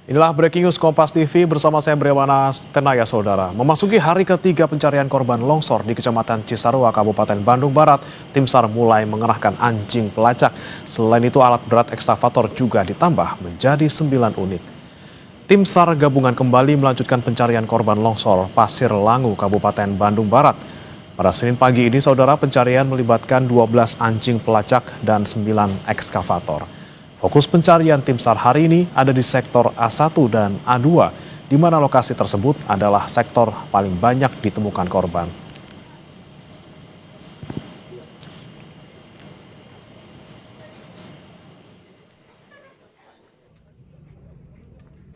Inilah breaking news Kompas TV bersama saya Bremana Tenaya, saudara. Memasuki hari ketiga pencarian korban longsor di Kecamatan Cisarua, Kabupaten Bandung Barat, tim SAR mulai mengerahkan anjing pelacak. Selain itu, alat berat ekskavator juga ditambah menjadi 9 unit. Tim SAR gabungan kembali melanjutkan pencarian korban longsor Pasir Langu, Kabupaten Bandung Barat. Pada Senin pagi ini, saudara, pencarian melibatkan 12 anjing pelacak dan 9 ekskavator. Fokus pencarian tim SAR hari ini ada di sektor A1 dan A2, di mana lokasi tersebut adalah sektor paling banyak ditemukan korban.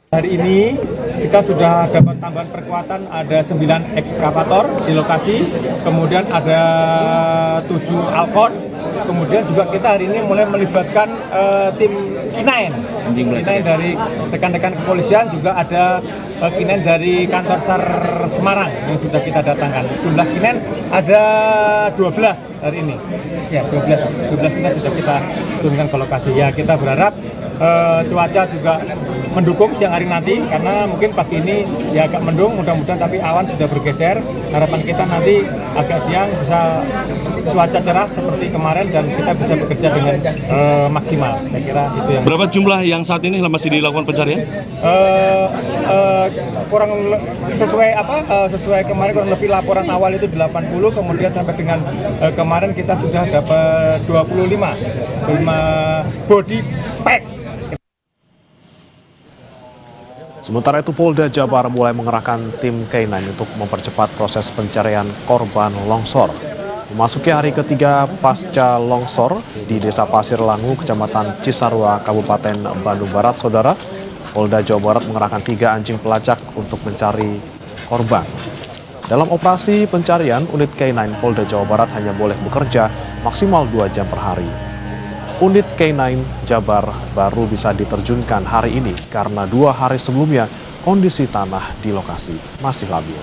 Hari ini kita sudah dapat tambahan perkuatan, ada 9 ekskavator di lokasi, kemudian ada 7 alkon, kemudian juga kita hari ini mulai melibatkan tim K9 dari rekan-rekan kepolisian, juga ada K9 dari kantor SAR Semarang yang sudah kita datangkan. Jumlah K9 ada 12 hari ini. Ya, 12 kita sudah kita turunkan ke lokasi. Ya, kita berharap cuaca juga mendukung siang hari nanti, karena mungkin pagi ini ya agak mendung, mudah-mudahan tapi awan sudah bergeser. Harapan kita nanti agak siang bisa cuaca cerah seperti kemarin dan kita bisa bekerja dengan maksimal. Saya kira itu yang. Berapa jumlah yang saat ini masih dilakukan pencarian? Kurang sesuai kemarin, kurang lebih laporan awal itu 80, kemudian sampai dengan kemarin kita sudah dapat 25 body pack. Sementara itu, Polda Jabar mulai mengerahkan tim K9 untuk mempercepat proses pencarian korban longsor. Memasuki hari ketiga pasca longsor di Desa Pasir Langu, Kecamatan Cisarua, Kabupaten Bandung Barat, saudara, Polda Jawa Barat mengerahkan 3 anjing pelacak untuk mencari korban. Dalam operasi pencarian, unit K9 Polda Jawa Barat hanya boleh bekerja maksimal 2 jam per hari. Unit K9 Jabar baru bisa diterjunkan hari ini karena 2 hari sebelumnya kondisi tanah di lokasi masih labil.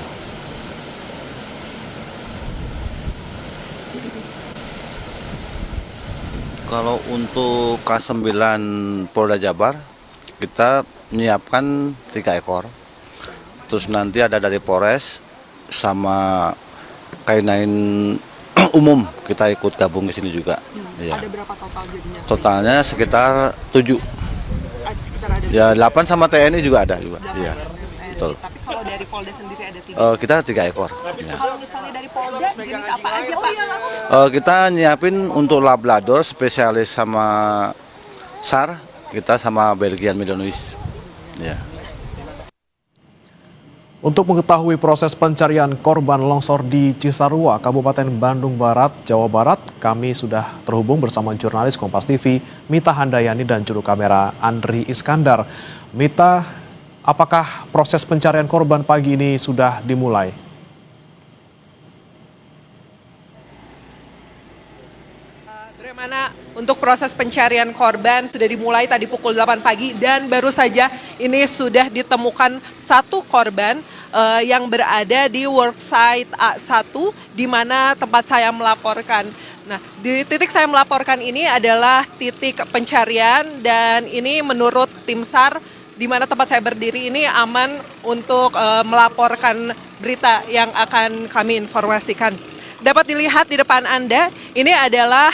Kalau untuk K9 Polda Jabar, kita menyiapkan 3 ekor. Terus nanti ada dari Polres sama K9 umum, kita ikut gabung ke sini juga. Ya. Ada berapa total jadinya? Totalnya sekitar 7. Sekitar ada Ya 8 sama TNI juga ada juga. Iya. Betul. Tapi kalau dari Polda sendiri ada 3. Kita 3 ekor. Ya. Kalau misalnya dari Polda, jenis apa aja Pak? Kita nyiapin untuk Labrador spesialis sama SAR, kita sama Belgian Milonois. Ya. Untuk mengetahui proses pencarian korban longsor di Cisarua, Kabupaten Bandung Barat, Jawa Barat, kami sudah terhubung bersama jurnalis Kompas TV, Mita Handayani dan juru kamera Andri Iskandar. Mita, apakah proses pencarian korban pagi ini sudah dimulai? Bagaimana untuk proses pencarian korban sudah dimulai tadi pukul 8 pagi dan baru saja ini sudah ditemukan 1 korban yang berada di worksite A1 di mana tempat saya melaporkan. Nah, di titik saya melaporkan ini adalah titik pencarian dan ini menurut tim SAR di mana tempat saya berdiri ini aman untuk melaporkan berita yang akan kami informasikan. Dapat dilihat di depan Anda, ini adalah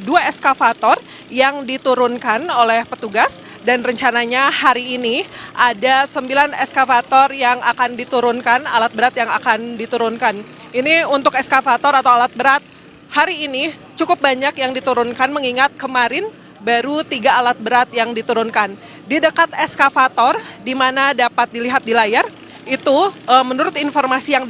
2 ekskavator yang diturunkan oleh petugas dan rencananya hari ini ada 9 ekskavator yang akan diturunkan, alat berat yang akan diturunkan. Ini untuk ekskavator atau alat berat hari ini cukup banyak yang diturunkan mengingat kemarin baru 3 alat berat yang diturunkan. Di dekat ekskavator di mana dapat dilihat di layar, itu menurut informasi yang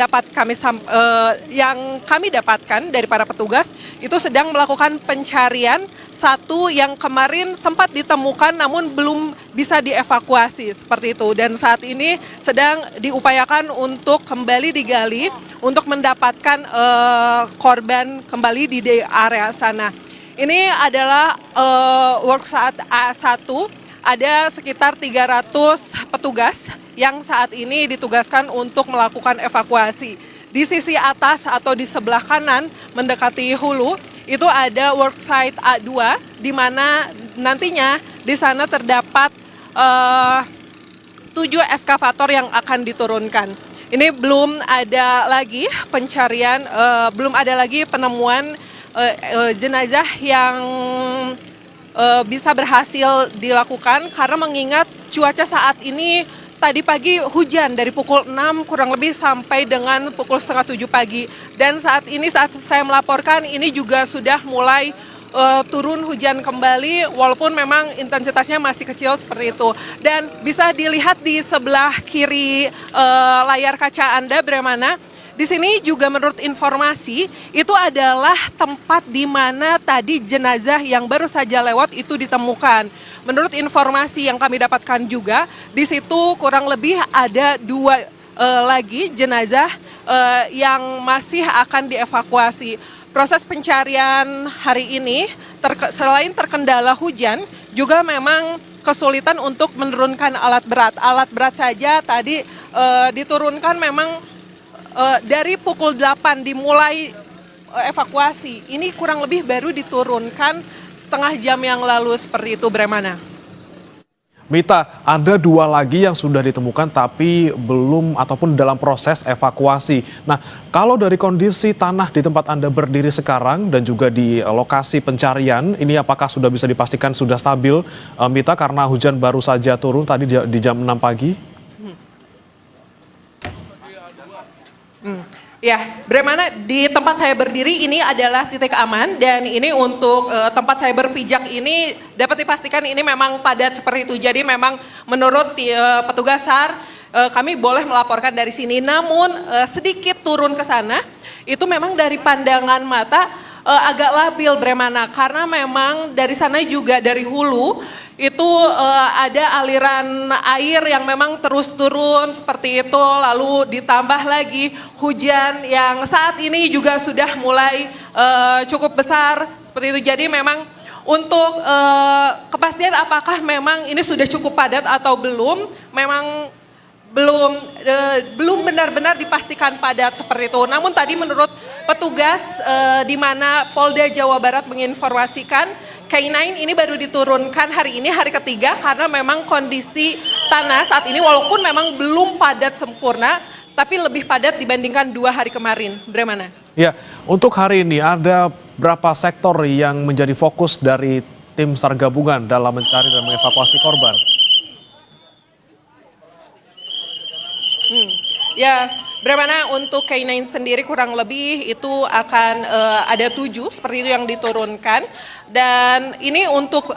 kami dapatkan dari para petugas itu sedang melakukan pencarian 1 yang kemarin sempat ditemukan namun belum bisa dievakuasi seperti itu, dan saat ini sedang diupayakan untuk kembali digali untuk mendapatkan korban kembali di area sana. Ini adalah worksite A1, ada sekitar 300 petugas yang saat ini ditugaskan untuk melakukan evakuasi. Di sisi atas atau di sebelah kanan mendekati hulu itu ada worksite A2 di mana nantinya di sana terdapat 7 eskavator yang akan diturunkan. Ini belum ada lagi pencarian, belum ada lagi penemuan jenazah yang bisa berhasil dilakukan karena mengingat cuaca saat ini tadi pagi hujan dari pukul 6 kurang lebih sampai dengan pukul setengah 7 pagi. Dan saat ini saat saya melaporkan ini juga sudah mulai turun hujan kembali walaupun memang intensitasnya masih kecil seperti itu. Dan bisa dilihat di sebelah kiri layar kaca Anda Bremana, di sini juga menurut informasi itu adalah tempat di mana tadi jenazah yang baru saja lewat itu ditemukan. Menurut informasi yang kami dapatkan juga di situ kurang lebih ada 2 lagi jenazah yang masih akan dievakuasi. Proses pencarian hari ini selain terkendala hujan juga memang kesulitan untuk menurunkan alat berat. Alat berat saja tadi diturunkan memang dari pukul 8 dimulai evakuasi. Ini kurang lebih baru diturunkan setengah jam yang lalu seperti itu Bremana. Mita, ada 2 lagi yang sudah ditemukan tapi belum ataupun dalam proses evakuasi. Nah, kalau dari kondisi tanah di tempat Anda berdiri sekarang dan juga di lokasi pencarian, ini apakah sudah bisa dipastikan sudah stabil, Mita, karena hujan baru saja turun tadi di jam 6 pagi? Ya, Bremana, di tempat saya berdiri ini adalah titik aman dan ini untuk tempat saya berpijak ini dapat dipastikan ini memang padat seperti itu. Jadi memang menurut petugas SAR kami boleh melaporkan dari sini. Namun sedikit turun ke sana itu memang dari pandangan mata agak labil Bremana karena memang dari sana juga dari hulu itu ada aliran air yang memang terus turun seperti itu, lalu ditambah lagi hujan yang saat ini juga sudah mulai cukup besar seperti itu. Jadi memang untuk kepastian apakah memang ini sudah cukup padat atau belum, memang belum benar-benar dipastikan padat seperti itu. Namun tadi menurut petugas di mana Polda Jawa Barat menginformasikan K9 ini baru diturunkan hari ini, hari ketiga, karena memang kondisi tanah saat ini walaupun memang belum padat sempurna, tapi lebih padat dibandingkan 2 hari kemarin. Bremana. Ya, untuk hari ini ada berapa sektor yang menjadi fokus dari tim SAR gabungan dalam mencari dan mengevakuasi korban? Ya, Bremana, untuk K9 sendiri kurang lebih itu akan ada 7 seperti itu yang diturunkan. Dan ini untuk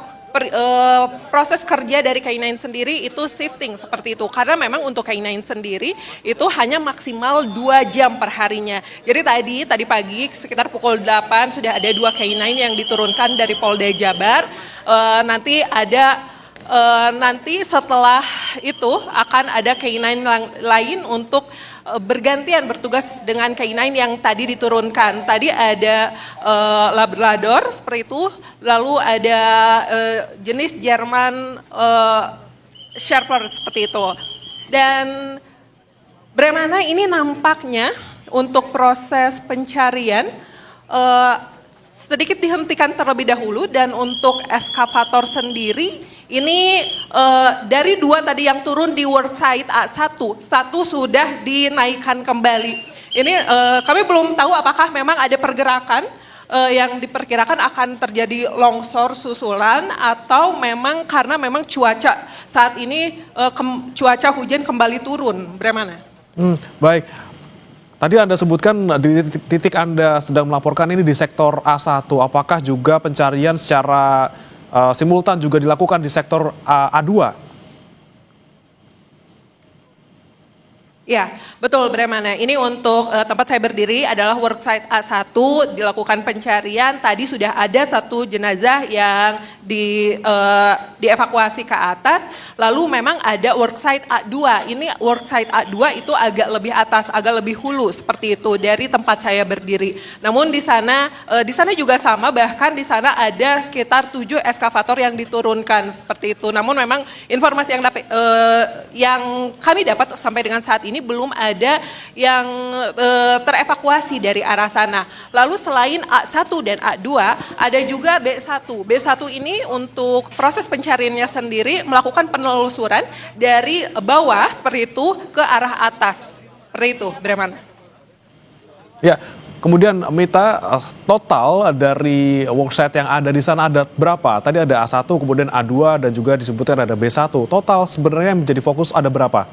proses kerja dari K9 sendiri itu shifting seperti itu. Karena memang untuk K9 sendiri itu hanya maksimal 2 jam per harinya. Jadi tadi pagi sekitar pukul 8 sudah ada 2 K9 yang diturunkan dari Polda Jabar. Nanti setelah itu akan ada K9 lain untuk bergantian bertugas dengan K9 yang tadi diturunkan. Tadi ada Labrador seperti itu, lalu ada jenis Jerman Shepherd seperti itu. Dan Bremana, ini nampaknya untuk proses pencarian sedikit dihentikan terlebih dahulu, dan untuk eskavator sendiri ini dari 2 tadi yang turun di worksite A1, 1 sudah dinaikkan kembali. Ini kami belum tahu apakah memang ada pergerakan yang diperkirakan akan terjadi longsor susulan atau memang karena memang cuaca saat ini cuaca hujan kembali turun. Bremana. Baik. Tadi Anda sebutkan di titik Anda sedang melaporkan ini di sektor A1. Apakah juga pencarian secara simultan juga dilakukan di sektor A2? Ya, betul Bremana. Ini untuk tempat saya berdiri adalah worksite A1, dilakukan pencarian. Tadi sudah ada 1 jenazah yang dievakuasi ke atas. Lalu memang ada worksite A2. Ini worksite A2 itu agak lebih atas, agak lebih hulu seperti itu dari tempat saya berdiri. Namun di sana juga sama, bahkan di sana ada sekitar 7 eskavator yang diturunkan seperti itu. Namun memang informasi yang kami dapat sampai dengan saat ini ini belum ada yang terevakuasi dari arah sana. Lalu selain A1 dan A2, ada juga B1. B1 ini untuk proses pencariannya sendiri melakukan penelusuran dari bawah seperti itu ke arah atas. Seperti itu, Bremana. Ya, kemudian Mita, total dari worksite yang ada di sana ada berapa? Tadi ada A1, kemudian A2, dan juga disebutkan ada B1. Total sebenarnya yang menjadi fokus ada berapa?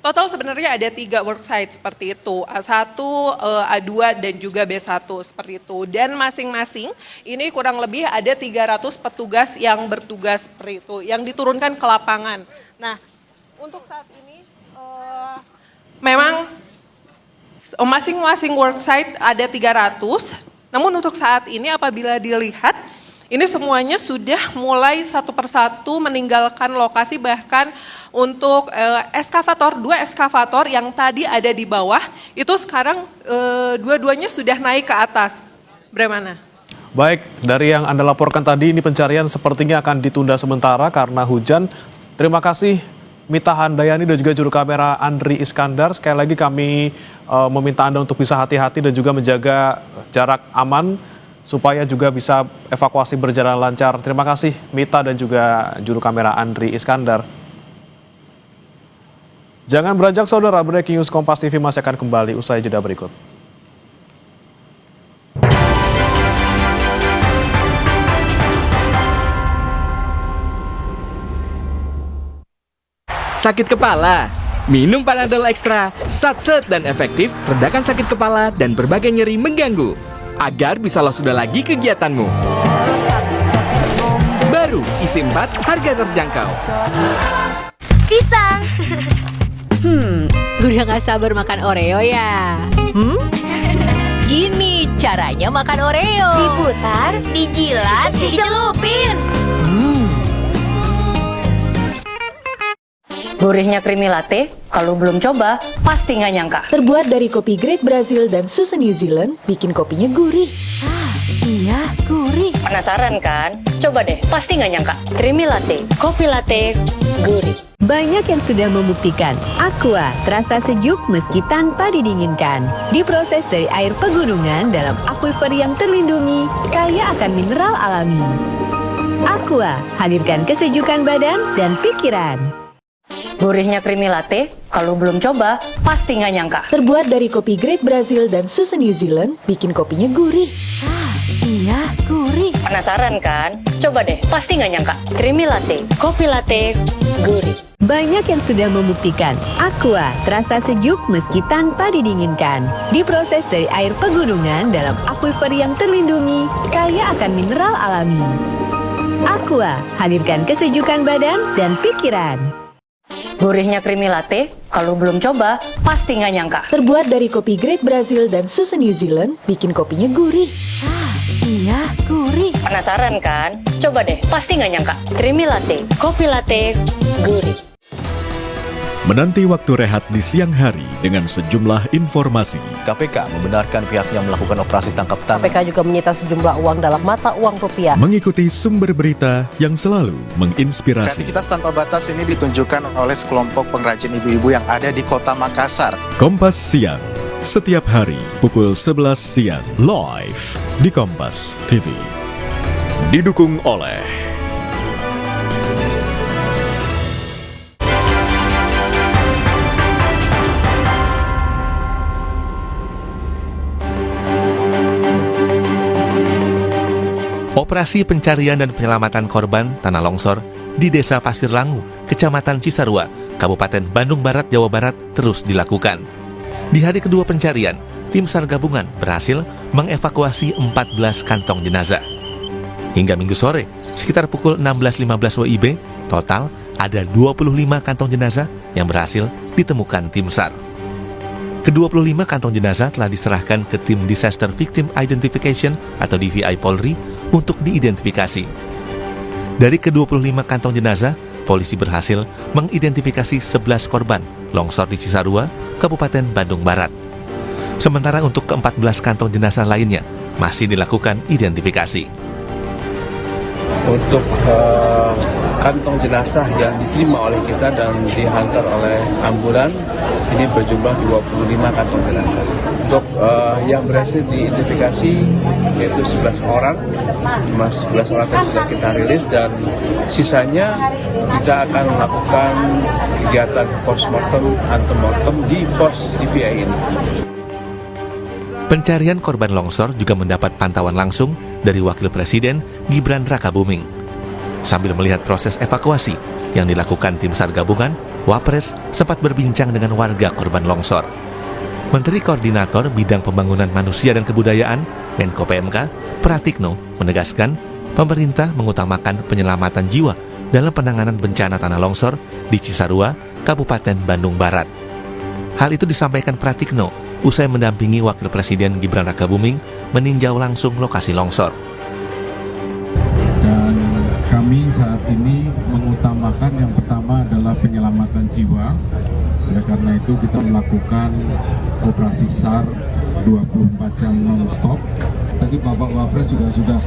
Total sebenarnya ada 3 worksite seperti itu, A1, A2, dan juga B1 seperti itu. Dan masing-masing ini kurang lebih ada 300 petugas yang bertugas seperti itu, yang diturunkan ke lapangan. Nah, untuk saat ini memang masing-masing worksite ada 300, namun untuk saat ini apabila dilihat, ini semuanya sudah mulai satu persatu meninggalkan lokasi, bahkan untuk eskavator, 2 eskavator yang tadi ada di bawah, itu sekarang dua-duanya sudah naik ke atas. Bremana. Baik, dari yang Anda laporkan tadi, ini pencarian sepertinya akan ditunda sementara karena hujan. Terima kasih Mita Handayani dan juga juru kamera Andri Iskandar. Sekali lagi kami meminta Anda untuk bisa hati-hati dan juga menjaga jarak aman supaya juga bisa evakuasi berjalan lancar. Terima kasih Mita dan juga juru kamera Andri Iskandar. Jangan beranjak saudara, Breaking News Kompas TV masih akan kembali usai jeda berikut. Sakit kepala? Minum Panadol Extra, satset dan efektif, redakan sakit kepala dan berbagai nyeri mengganggu. Agar bisa lolos sudah lagi kegiatanmu. Baru, isi 4, harga terjangkau. Pisang. Udah gak sabar makan Oreo ya? Gini caranya makan Oreo. Diputar, dijilat, dicelupin. Gurihnya creamy latte, kalau belum coba, pasti nggak nyangka. Terbuat dari kopi Great Brazil dan susu New Zealand, bikin kopinya gurih. Iya, gurih. Penasaran kan? Coba deh, pasti nggak nyangka. Creamy latte, kopi latte, gurih. Banyak yang sudah membuktikan, Aqua terasa sejuk meski tanpa didinginkan. Diproses dari air pegunungan dalam aquifer yang terlindungi, kaya akan mineral alami. Aqua, hadirkan kesejukan badan dan pikiran. Gurihnya creamy latte, kalau belum coba, pasti nggak nyangka. Terbuat dari kopi Great Brazil dan susu New Zealand, bikin kopinya gurih. Iya, gurih. Penasaran kan? Coba deh, pasti nggak nyangka. Creamy latte, kopi latte, gurih. Banyak yang sudah membuktikan, Aqua terasa sejuk meski tanpa didinginkan. Diproses dari air pegunungan dalam aquifer yang terlindungi, kaya akan mineral alami. Aqua, hadirkan kesejukan badan dan pikiran. Gurihnya creamy latte, kalau belum coba, pasti nggak nyangka. Terbuat dari kopi Great Brazil dan susu New Zealand, bikin kopinya gurih. Iya, gurih. Penasaran kan? Coba deh, pasti nggak nyangka. Creamy latte, kopi latte, gurih. Menanti waktu rehat di siang hari dengan sejumlah informasi. KPK membenarkan pihaknya melakukan operasi tangkap tangan. KPK juga menyita sejumlah uang dalam mata uang rupiah. Mengikuti sumber berita yang selalu menginspirasi. Kreativitas tanpa batas ini ditunjukkan oleh sekelompok pengrajin ibu-ibu yang ada di kota Makassar. Kompas Siang, setiap hari pukul 11 siang, live di Kompas TV. Didukung oleh Operasi pencarian dan penyelamatan korban tanah longsor di Desa Pasir Langu, Kecamatan Cisarua, Kabupaten Bandung Barat, Jawa Barat terus dilakukan. Di hari kedua pencarian, tim SAR gabungan berhasil mengevakuasi 14 kantong jenazah. Hingga Minggu sore, sekitar pukul 16.15 WIB, total ada 25 kantong jenazah yang berhasil ditemukan tim SAR. Ke-25 kantong jenazah telah diserahkan ke tim Disaster Victim Identification atau DVI Polri untuk diidentifikasi. Dari ke-25 kantong jenazah, polisi berhasil mengidentifikasi 11 korban longsor di Cisarua, Kabupaten Bandung Barat. Sementara untuk ke-14 kantong jenazah lainnya masih dilakukan identifikasi. Untuk kantong jenazah yang diterima oleh kita dan dihantar oleh ambulan ini berjumlah 25 kantong jenazah. Untuk yang berhasil diidentifikasi yaitu 11 orang, 11 orang yang sudah kita rilis, dan sisanya kita akan melakukan kegiatan postmortem, antemortem di pos DVI ini. Pencarian korban longsor juga mendapat pantauan langsung dari Wakil Presiden Gibran Rakabuming. Sambil melihat proses evakuasi yang dilakukan tim SAR gabungan, Wapres sempat berbincang dengan warga korban longsor. Menteri Koordinator Bidang Pembangunan Manusia dan Kebudayaan, Menko PMK, Pratikno, menegaskan pemerintah mengutamakan penyelamatan jiwa dalam penanganan bencana tanah longsor di Cisarua, Kabupaten Bandung Barat. Hal itu disampaikan Pratikno usai mendampingi Wakil Presiden Gibran Rakabuming meninjau langsung lokasi longsor. Dan kami saat ini mengutamakan yang pertama adalah penyelamatan jiwa. Oleh karena itu kita melakukan operasi SAR 24 jam non-stop. Tadi Bapak Wapres juga sudah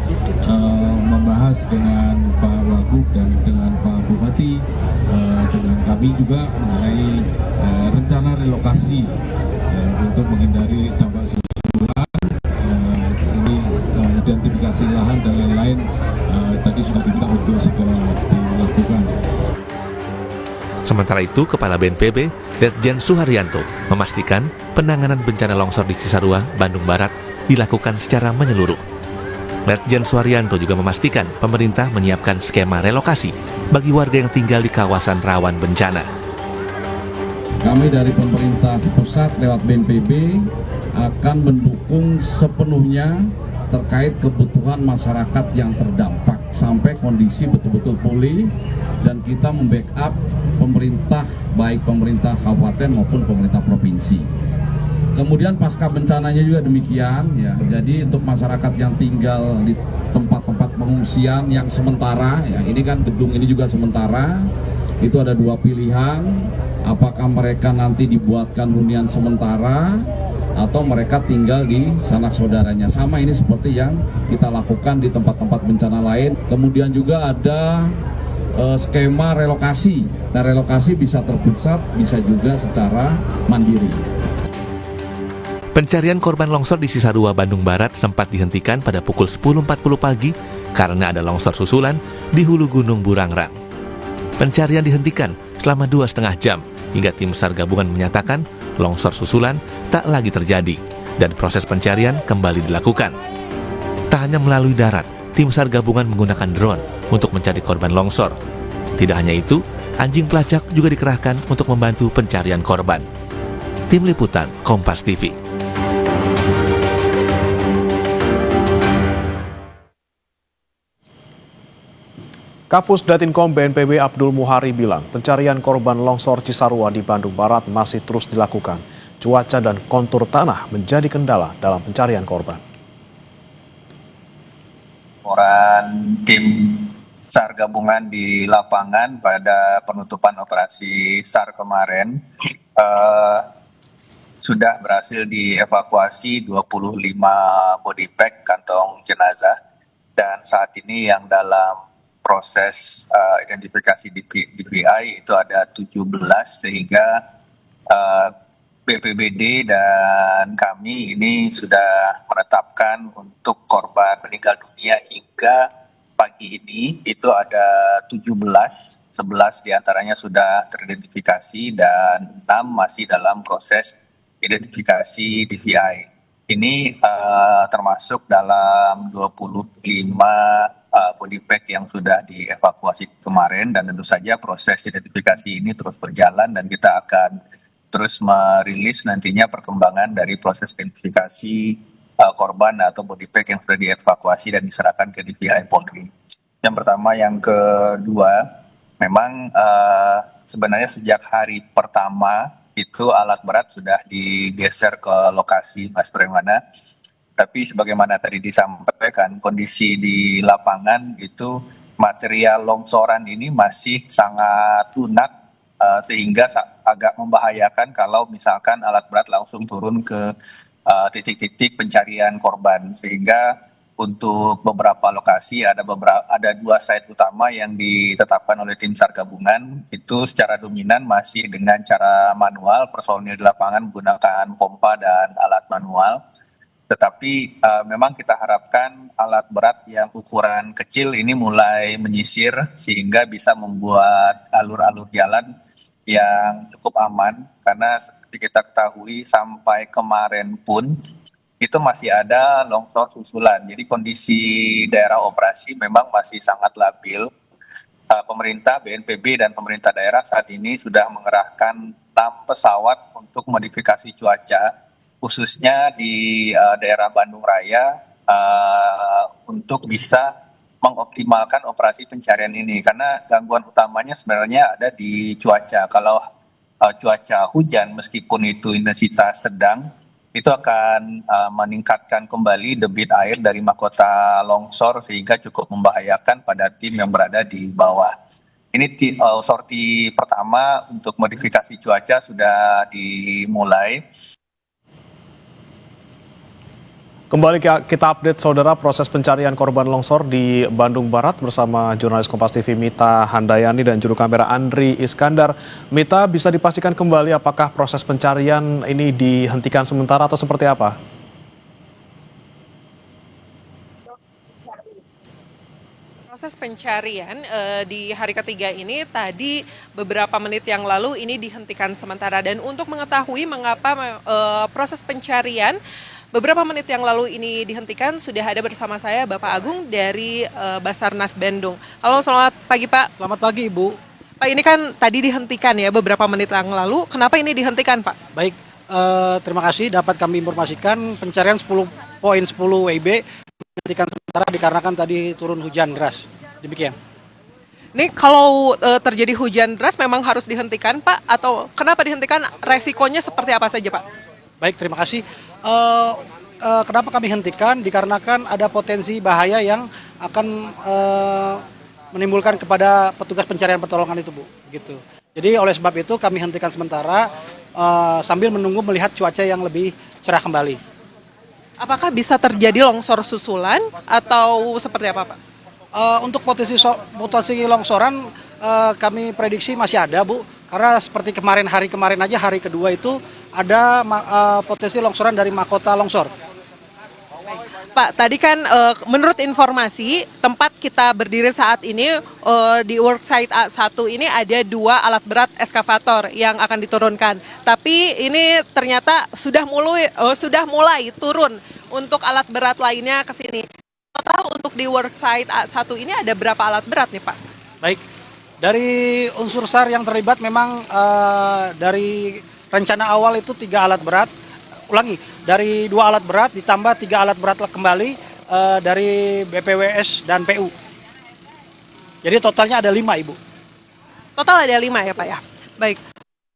membahas dengan Pak Wagub dan dengan Pak Bupati, dengan kami juga mengenai rencana relokasi untuk menghindari dampak susulan, ini identifikasi lahan dan lain-lain tadi sudah diminta untuk segera dilakukan. Sementara itu, Kepala BNPB, Letjen Suharyanto, memastikan penanganan bencana longsor di Cisarua, Bandung Barat dilakukan secara menyeluruh. Letjen Suharyanto juga memastikan pemerintah menyiapkan skema relokasi bagi warga yang tinggal di kawasan rawan bencana. Kami dari pemerintah pusat lewat BNPB akan mendukung sepenuhnya terkait kebutuhan masyarakat yang terdampak sampai kondisi betul-betul pulih, dan kita membackup pemerintah, baik pemerintah kabupaten maupun pemerintah provinsi. Kemudian pasca bencananya juga demikian ya. Jadi untuk masyarakat yang tinggal di tempat-tempat pengungsian yang sementara ya, ini kan gedung ini juga sementara, itu ada dua pilihan, apakah mereka nanti dibuatkan hunian sementara atau mereka tinggal di sanak saudaranya. Sama ini seperti yang kita lakukan di tempat-tempat bencana lain. Kemudian juga ada skema relokasi. Nah, relokasi bisa terpusat, bisa juga secara mandiri. Pencarian korban longsor di Cisarua, Bandung Barat sempat dihentikan pada pukul 10.40 pagi karena ada longsor susulan di hulu Gunung Burangrang. Pencarian dihentikan selama 2,5 jam hingga tim SAR gabungan menyatakan longsor susulan tak lagi terjadi dan proses pencarian kembali dilakukan. Tak hanya melalui darat, tim SAR gabungan menggunakan drone untuk mencari korban longsor. Tidak hanya itu, anjing pelacak juga dikerahkan untuk membantu pencarian korban. Tim Liputan Kompas TV. Kapus Datinkom BNPB Abdul Muhari bilang pencarian korban longsor Cisarua di Bandung Barat masih terus dilakukan. Cuaca dan kontur tanah menjadi kendala dalam pencarian korban. Tim SAR gabungan di lapangan pada penutupan operasi SAR kemarin sudah berhasil dievakuasi 25 body pack kantong jenazah, dan saat ini yang dalam proses identifikasi DVI itu ada 17, sehingga BPBD dan kami ini sudah menetapkan untuk korban meninggal dunia hingga pagi ini itu ada 17, 11 diantaranya sudah teridentifikasi dan 6 masih dalam proses identifikasi DVI. Ini termasuk dalam 25 body pack yang sudah dievakuasi kemarin, dan tentu saja proses identifikasi ini terus berjalan dan kita akan terus merilis nantinya perkembangan dari proses identifikasi korban atau body pack yang sudah dievakuasi dan diserahkan ke DVI Polri. Yang pertama, yang kedua, memang sebenarnya sejak hari pertama itu alat berat sudah digeser ke lokasi Mas Bremana. Tapi sebagaimana tadi disampaikan, kondisi di lapangan itu material longsoran ini masih sangat lunak, sehingga agak membahayakan kalau misalkan alat berat langsung turun ke titik-titik pencarian korban. Sehingga untuk beberapa lokasi, ada 2 site utama yang ditetapkan oleh tim SAR gabungan. Itu secara dominan masih dengan cara manual, personil di lapangan menggunakan pompa dan alat manual. Tetapi memang kita harapkan alat berat yang ukuran kecil ini mulai menyisir sehingga bisa membuat alur-alur jalan yang cukup aman, karena seperti kita ketahui sampai kemarin pun itu masih ada longsor susulan. Jadi kondisi daerah operasi memang masih sangat labil. Pemerintah, BNPB, dan pemerintah daerah saat ini sudah mengerahkan 6 pesawat untuk modifikasi cuaca, khususnya di daerah Bandung Raya, untuk bisa mengoptimalkan operasi pencarian ini. Karena gangguan utamanya sebenarnya ada di cuaca. Kalau cuaca hujan, meskipun itu intensitas sedang, itu akan meningkatkan kembali debit air dari mahkota longsor sehingga cukup membahayakan pada tim yang berada di bawah. Ini sorti pertama untuk modifikasi cuaca sudah dimulai. Kembali kita update saudara proses pencarian korban longsor di Bandung Barat bersama jurnalis Kompas TV Mita Handayani dan juru kamera Andri Iskandar. Mita, bisa dipastikan kembali apakah proses pencarian ini dihentikan sementara atau seperti apa? Proses pencarian di hari ketiga ini tadi beberapa menit yang lalu ini dihentikan sementara, dan untuk mengetahui mengapa proses pencarian beberapa menit yang lalu ini dihentikan, sudah ada bersama saya Bapak Agung dari Basarnas Bandung. Halo, selamat pagi Pak. Selamat pagi Ibu. Pak, ini kan tadi dihentikan ya beberapa menit yang lalu. Kenapa ini dihentikan Pak? Baik, terima kasih dapat kami informasikan pencarian 10.10 WIB dihentikan sementara dikarenakan tadi turun hujan deras. Demikian. Ini kalau terjadi hujan deras memang harus dihentikan Pak, atau kenapa dihentikan? Resikonya seperti apa saja Pak? Baik, terima kasih. Kenapa kami hentikan? Dikarenakan ada potensi bahaya yang akan menimbulkan kepada petugas pencarian pertolongan itu, Bu. Gitu. Jadi oleh sebab itu kami hentikan sementara sambil menunggu melihat cuaca yang lebih cerah kembali. Apakah bisa terjadi longsor susulan atau seperti apa Pak? Untuk potensi longsoran kami prediksi masih ada, Bu. Karena seperti hari kemarin aja, hari kedua itu ada potensi longsoran dari mahkota longsor. Pak, tadi kan menurut informasi tempat kita berdiri saat ini di worksite A1 ini ada 2 alat berat eskavator yang akan diturunkan. Tapi ini ternyata sudah mulai turun untuk alat berat lainnya ke sini. Total untuk di worksite A1 ini ada berapa alat berat nih Pak? Baik, dari unsur SAR yang terlibat memang dari rencana awal itu 3 alat berat. Ulangi, dari 2 alat berat ditambah 3 alat berat kembali dari BPWS dan PU. Jadi totalnya ada 5 Ibu. Total ada 5 ya Pak ya? Baik.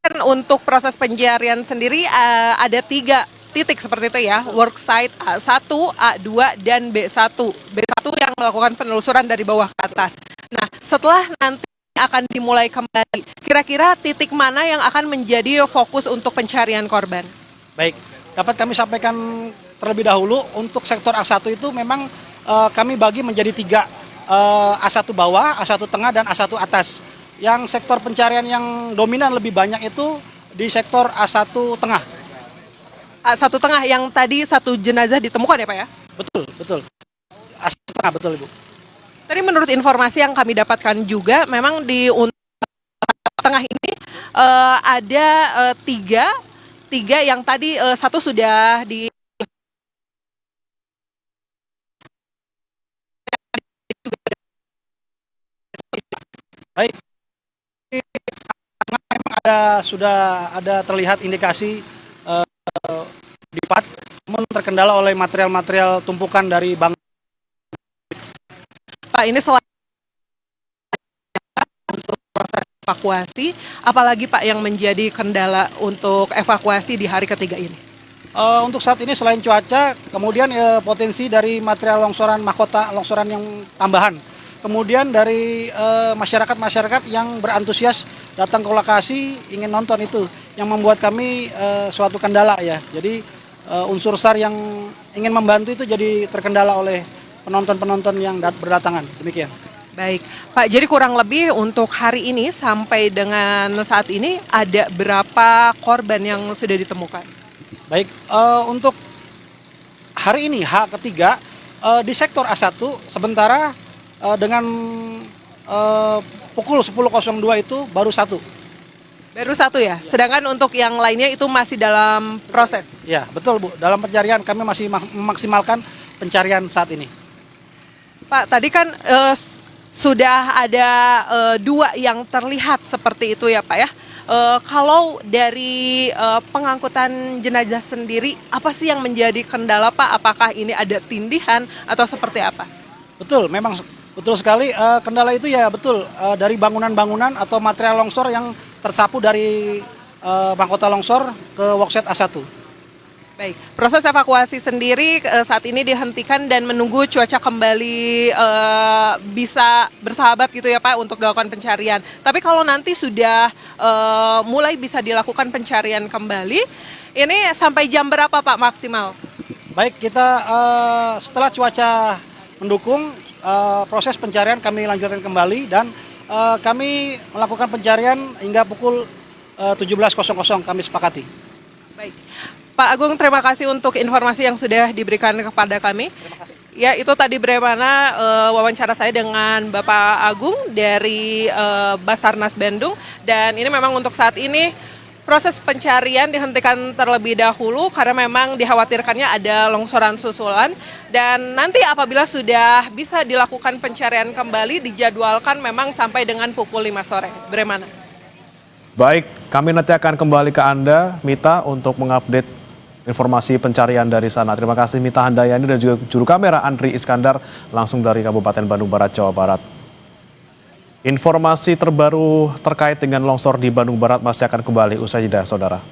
Dan untuk proses pencarian sendiri ada 3 titik seperti itu ya, worksite A1, A2, dan B1. B1 yang melakukan penelusuran dari bawah ke atas. Nah, setelah nanti akan dimulai kembali, kira-kira titik mana yang akan menjadi fokus untuk pencarian korban? Baik, dapat kami sampaikan terlebih dahulu untuk sektor A1 itu memang kami bagi menjadi 3, A1 bawah, A1 tengah, dan A1 atas. Yang sektor pencarian yang dominan lebih banyak itu di sektor A1 tengah. A1 tengah yang tadi 1 jenazah ditemukan ya Pak ya? Betul. A1 tengah, betul Ibu. Tadi menurut informasi yang kami dapatkan juga, memang di tengah ini ada 3 yang tadi 1 sudah di baik. Memang sudah ada terlihat indikasi dipat, namun terkendala oleh material-material tumpukan dari bangunan. Pak, ini selain untuk proses evakuasi, apalagi Pak yang menjadi kendala untuk evakuasi di hari ketiga ini? Untuk saat ini selain cuaca, kemudian potensi dari material longsoran, mahkota longsoran yang tambahan. Kemudian dari masyarakat-masyarakat yang berantusias datang ke lokasi ingin nonton, itu yang membuat kami suatu kendala ya. Jadi unsur SAR yang ingin membantu itu jadi terkendala oleh penonton-penonton yang berdatangan. Demikian. Baik, Pak, jadi kurang lebih untuk hari ini sampai dengan saat ini ada berapa korban yang sudah ditemukan? Baik, untuk hari ini H ketiga di sektor A1 sementara dengan pukul 10.02 itu baru satu. Baru satu ya, sedangkan untuk yang lainnya itu masih dalam proses? Ya, betul Bu, dalam pencarian kami masih memaksimalkan pencarian saat ini. Pak, tadi kan sudah ada 2 yang terlihat seperti itu ya Pak ya. Kalau dari pengangkutan jenazah sendiri, apa sih yang menjadi kendala Pak? Apakah ini ada tindihan atau seperti apa? Betul, memang betul sekali. Kendala itu ya betul dari bangunan-bangunan atau material longsor yang tersapu dari mahkota longsor ke workset A1. Baik, proses evakuasi sendiri saat ini dihentikan dan menunggu cuaca kembali bisa bersahabat gitu ya Pak untuk dilakukan pencarian. Tapi kalau nanti sudah mulai bisa dilakukan pencarian kembali, ini sampai jam berapa Pak maksimal? Baik, kita setelah cuaca mendukung proses pencarian kami lanjutkan kembali dan kami melakukan pencarian hingga pukul 17.00 kami sepakati. Baik. Pak Agung, terima kasih untuk informasi yang sudah diberikan kepada kami. Ya, itu tadi bagaimana wawancara saya dengan Bapak Agung dari Basarnas Bandung. Dan ini memang untuk saat ini proses pencarian dihentikan terlebih dahulu karena memang dikhawatirkannya ada longsoran susulan. Dan nanti apabila sudah bisa dilakukan pencarian kembali, dijadwalkan memang sampai dengan pukul 5 sore. Bagaimana? Baik, kami nanti akan kembali ke Anda, Mita, untuk mengupdate informasi pencarian dari sana. Terima kasih Mita Handayani dan juga juru kamera Andri Iskandar langsung dari Kabupaten Bandung Barat, Jawa Barat. Informasi terbaru terkait dengan longsor di Bandung Barat masih akan kembali usai jeda, saudara.